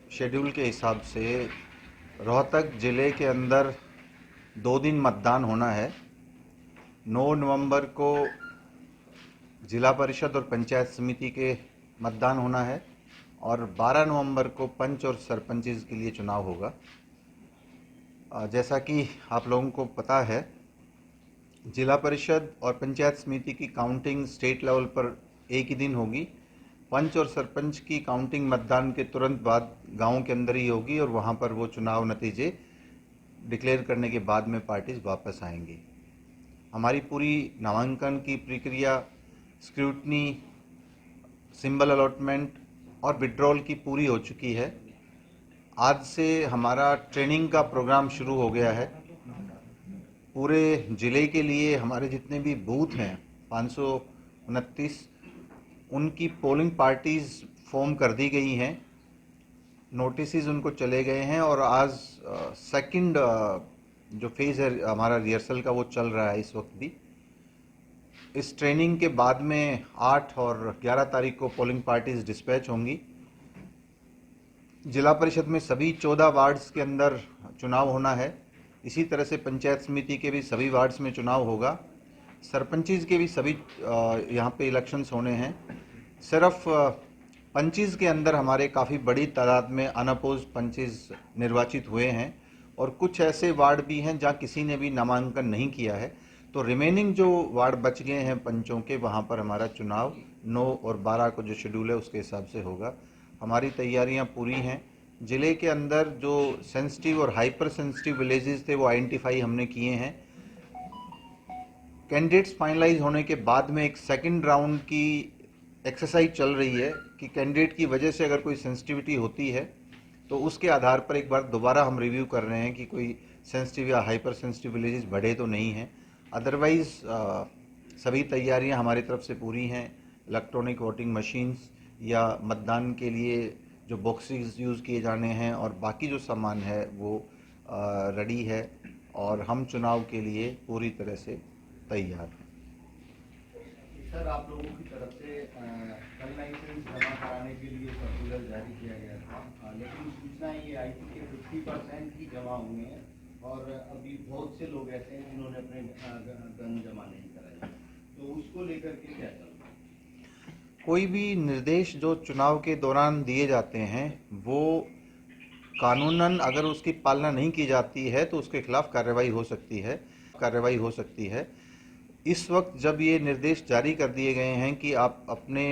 Schedule के हिसाब से रोहतक ज़िले के अंदर 2 दिन मतदान होना है। 9 नवंबर को जिला परिषद और पंचायत समिति के मतदान होना है और 12 नवंबर को पंच और सरपंच के लिए चुनाव होगा। जैसा कि आप लोगों को पता है, जिला परिषद और पंचायत समिति की काउंटिंग स्टेट लेवल पर एक ही दिन होगी। पंच और सरपंच की काउंटिंग मतदान के तुरंत बाद गांव के अंदर ही होगी और वहां पर वो चुनाव नतीजे डिक्लेयर करने के बाद में पार्टीज वापस आएंगी। हमारी पूरी नामांकन की प्रक्रिया, स्क्रूटनी, सिंबल अलॉटमेंट और विड्रॉल की पूरी हो चुकी है। आज से हमारा ट्रेनिंग का प्रोग्राम शुरू हो गया है। पूरे ज़िले के लिए हमारे जितने भी बूथ हैं 529, उनकी पोलिंग पार्टीज़ फॉर्म कर दी गई हैं, नोटिस उनको चले गए हैं और आज सेकंड जो फेज़ है हमारा रिहर्सल का वो चल रहा है इस वक्त भी। इस ट्रेनिंग के बाद में 8 और 11 तारीख को पोलिंग पार्टीज़ डिस्पैच होंगी। जिला परिषद में सभी 14 वार्ड्स के अंदर चुनाव होना है। इसी तरह से पंचायत समिति के भी सभी वार्ड्स में चुनाव होगा। सरपंचीज़ के भी सभी यहाँ पे इलेक्शंस होने हैं। सिर्फ पंचीज़ के अंदर हमारे काफ़ी बड़ी तादाद में अनअपोज पंचीज़ निर्वाचित हुए हैं और कुछ ऐसे वार्ड भी हैं जहाँ किसी ने भी नामांकन नहीं किया है। तो रिमेनिंग जो वार्ड बच गए हैं पंचों के, वहाँ पर हमारा चुनाव 9 और 12 को जो शेड्यूल है उसके हिसाब से होगा। हमारी तैयारियां पूरी हैं। ज़िले के अंदर जो सेंसिटिव और हाइपर सेंसिटिव विलेजेस थे वो आइडेंटिफाई हमने किए हैं। कैंडिडेट्स फाइनलाइज होने के बाद में एक सेकंड राउंड की एक्सरसाइज चल रही है कि कैंडिडेट की वजह से अगर कोई सेंसिटिविटी होती है तो उसके आधार पर एक बार दोबारा हम रिव्यू कर रहे हैं कि कोई सेंसिटिव या हाइपर सेंसिटिव विलेजेस बढ़े तो नहीं हैं। अदरवाइज सभी तैयारियां हमारी तरफ से पूरी हैं। इलेक्ट्रॉनिक वोटिंग मशीन्स या मतदान के लिए जो बॉक्सेस यूज़ किए जाने हैं और बाकी जो सामान है वो रेडी है और हम चुनाव के लिए पूरी तरह से तैयार हैं। सर, आप लोगों की तरफ से कल लाइसेंस जमा कराने के लिए सर्कुलर जारी किया गया था, लेकिन सूचना ये आई थी कि 50% ही जमा हुए हैं और अभी बहुत से लोग ऐसे हैं जिन्होंने अपने गन जमा नहीं कराए, तो उसको लेकर के क्या चल रहा है? कोई भी निर्देश जो चुनाव के दौरान दिए जाते हैं वो कानूनन अगर उसकी पालना नहीं की जाती है तो उसके खिलाफ कार्रवाई हो सकती है। इस वक्त जब ये निर्देश जारी कर दिए गए हैं कि आप अपने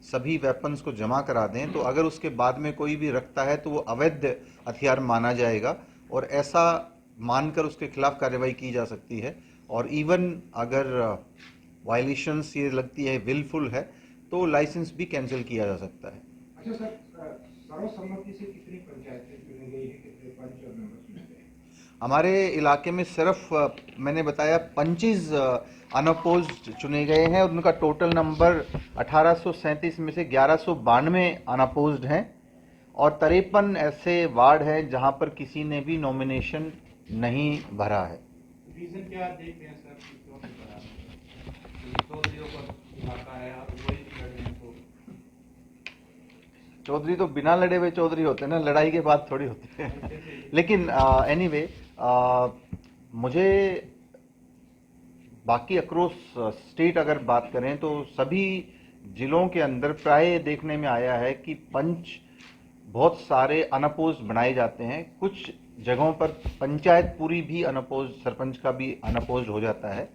सभी वेपन्स को जमा करा दें, तो अगर उसके बाद में कोई भी रखता है तो वो अवैध हथियार माना जाएगा और ऐसा मानकर उसके खिलाफ कार्रवाई की जा सकती है। और इवन अगर वायलेशंस ये लगती है विलफुल है तो लाइसेंस भी कैंसिल किया जा सकता है। अच्छा सर, सर्वसम्मति से कितनी पंचायतें चुनी गई है, कितने पंच और मेंबर चुने गए? हमारे इलाके में सिर्फ मैंने बताया 25 अनअपोज्ड चुने गए हैं और उनका टोटल नंबर 1837 में से 1192 अनअपोज्ड हैं और 53 ऐसे वार्ड हैं जहां पर किसी ने भी नॉमिनेशन नहीं भरा है। रीजन क्या देखते हैं सर कि क्यों नहीं भरा? चौधरियों का इलाका है, आप वही लड़ रहे हैं तो चौधरी तो बिना लड़े हुए चौधरी होते हैं ना, लड़ाई के बाद थोड़ी होती है। लेकिन एनीवे मुझे बाकी अक्रॉस स्टेट अगर बात करें तो सभी जिलों के अंदर प्राय देखने में आया है कि पंच बहुत सारे अनअपोज्ड बनाए जाते हैं। कुछ जगहों पर पंचायत पूरी भी अनअपोज्ड, सरपंच का भी अनअपोज्ड हो जाता है।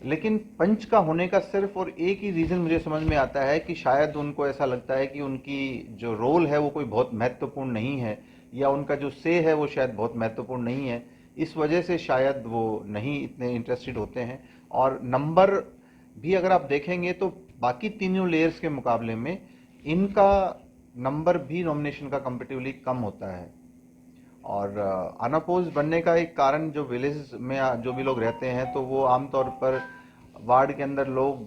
लेकिन पंच का होने का सिर्फ और एक ही रीज़न मुझे समझ में आता है कि शायद उनको ऐसा लगता है कि उनकी जो रोल है वो कोई बहुत महत्वपूर्ण नहीं है या उनका जो से है वो शायद बहुत महत्वपूर्ण नहीं है। इस वजह से शायद वो नहीं इतने इंटरेस्टेड होते हैं। और नंबर भी अगर आप देखेंगे तो बाकी तीनों लेयर्स के मुकाबले में इनका नंबर भी नॉमिनेशन का कंपेटिवली कम होता है। और अनअपोज बनने का एक कारण जो विलेज में जो भी लोग रहते हैं तो वो आमतौर पर वार्ड के अंदर लोग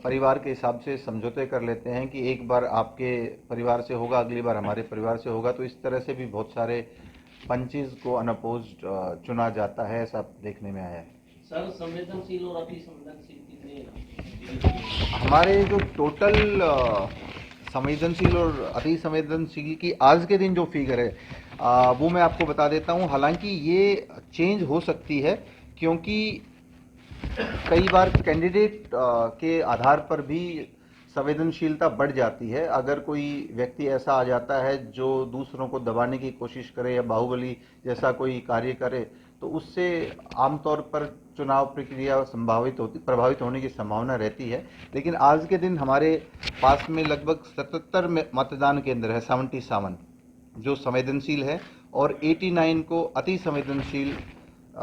परिवार के हिसाब से समझौते कर लेते हैं कि एक बार आपके परिवार से होगा, अगली बार हमारे परिवार से होगा। तो इस तरह से भी बहुत सारे पंचेज को अनअपोज्ड चुना जाता है, ऐसा देखने में आया है। सर, संवेदनशील और अति संवेदनशील कितने? हमारे जो टोटल संवेदनशील और अति संवेदनशील की आज के दिन जो फिगर है वो मैं आपको बता देता हूँ। हालांकि ये चेंज हो सकती है, क्योंकि कई बार कैंडिडेट के आधार पर भी संवेदनशीलता बढ़ जाती है। अगर कोई व्यक्ति ऐसा आ जाता है जो दूसरों को दबाने की कोशिश करे या बाहुबली जैसा कोई कार्य करे, तो उससे आमतौर पर चुनाव प्रक्रिया प्रभावित होने की संभावना रहती है। लेकिन आज के दिन हमारे पास में लगभग 77 मतदान केंद्र है, 77 जो संवेदनशील है, और 89 को अति संवेदनशील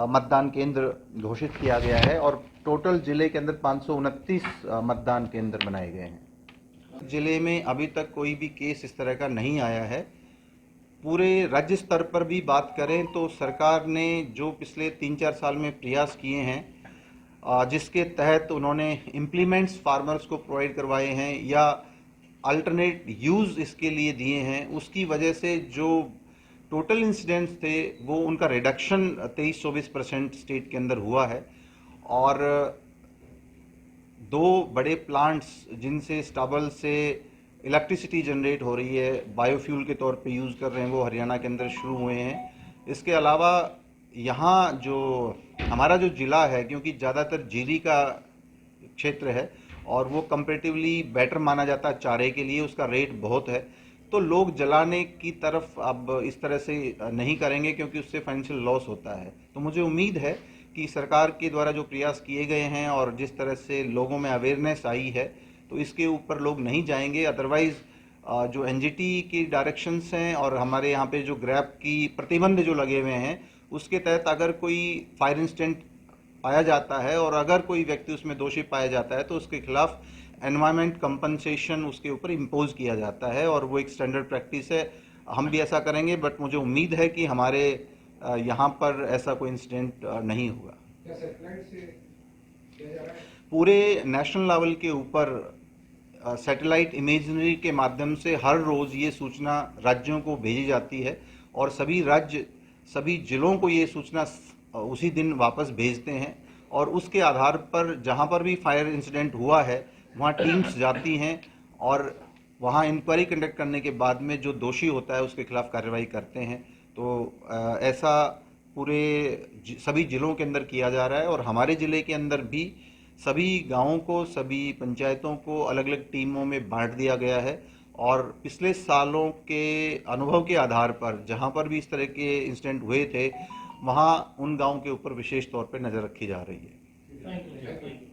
मतदान केंद्र घोषित किया गया है, और टोटल जिले के अंदर 529 मतदान केंद्र बनाए गए हैं। जिले में अभी तक कोई भी केस इस तरह का नहीं आया है। पूरे राज्य स्तर पर भी बात करें तो सरकार ने जो पिछले 3-4 साल में प्रयास किए हैं, जिसके तहत उन्होंने इम्प्लीमेंट्स फार्मर्स को प्रोवाइड करवाए हैं या अल्टरनेट यूज़ इसके लिए दिए हैं, उसकी वजह से जो टोटल इंसिडेंट्स थे वो उनका रिडक्शन 23-24% स्टेट के अंदर हुआ है। और 2 बड़े प्लांट्स जिनसे स्टबल से इलेक्ट्रिसिटी जनरेट हो रही है, बायोफ्यूल के तौर पे यूज़ कर रहे हैं, वो हरियाणा के अंदर शुरू हुए हैं। इसके अलावा यहाँ जो हमारा जो ज़िला है, क्योंकि ज़्यादातर जीरी का क्षेत्र है और वो कंपैरेटिवली बेटर माना जाता है चारे के लिए, उसका रेट बहुत है, तो लोग जलाने की तरफ अब इस तरह से नहीं करेंगे क्योंकि उससे फाइनेंशियल लॉस होता है। तो मुझे उम्मीद है कि सरकार के द्वारा जो प्रयास किए गए हैं और जिस तरह से लोगों में अवेयरनेस आई है, तो इसके ऊपर लोग नहीं जाएंगे। अदरवाइज जो एनजीटी की डायरेक्शंस हैं और हमारे यहाँ पे जो ग्रैप की प्रतिबंध जो लगे हुए हैं, उसके तहत अगर कोई फायर इंसिडेंट पाया जाता है और अगर कोई व्यक्ति उसमें दोषी पाया जाता है तो उसके खिलाफ एनवायरमेंट कंपनसेशन उसके ऊपर इम्पोज किया जाता है, और वो एक स्टैंडर्ड प्रैक्टिस है। हम भी ऐसा करेंगे, बट मुझे उम्मीद है कि हमारे यहाँ पर ऐसा कोई इंसिडेंट नहीं हुआ। पूरे नेशनल लेवल के ऊपर सैटेलाइट इमेजरी के माध्यम से हर रोज़ ये सूचना राज्यों को भेजी जाती है, और सभी राज्य सभी जिलों को ये सूचना उसी दिन वापस भेजते हैं, और उसके आधार पर जहाँ पर भी फायर इंसिडेंट हुआ है वहाँ टीम्स जाती हैं और वहाँ इंक्वायरी कंडक्ट करने के बाद में जो दोषी होता है उसके खिलाफ कार्रवाई करते हैं। तो ऐसा पूरे सभी जिलों के अंदर किया जा रहा है, और हमारे ज़िले के अंदर भी सभी गांवों को, सभी पंचायतों को अलग अलग टीमों में बांट दिया गया है, और पिछले सालों के अनुभव के आधार पर जहां पर भी इस तरह के इंसिडेंट हुए थे वहां उन गांवों के ऊपर विशेष तौर पर नज़र रखी जा रही है।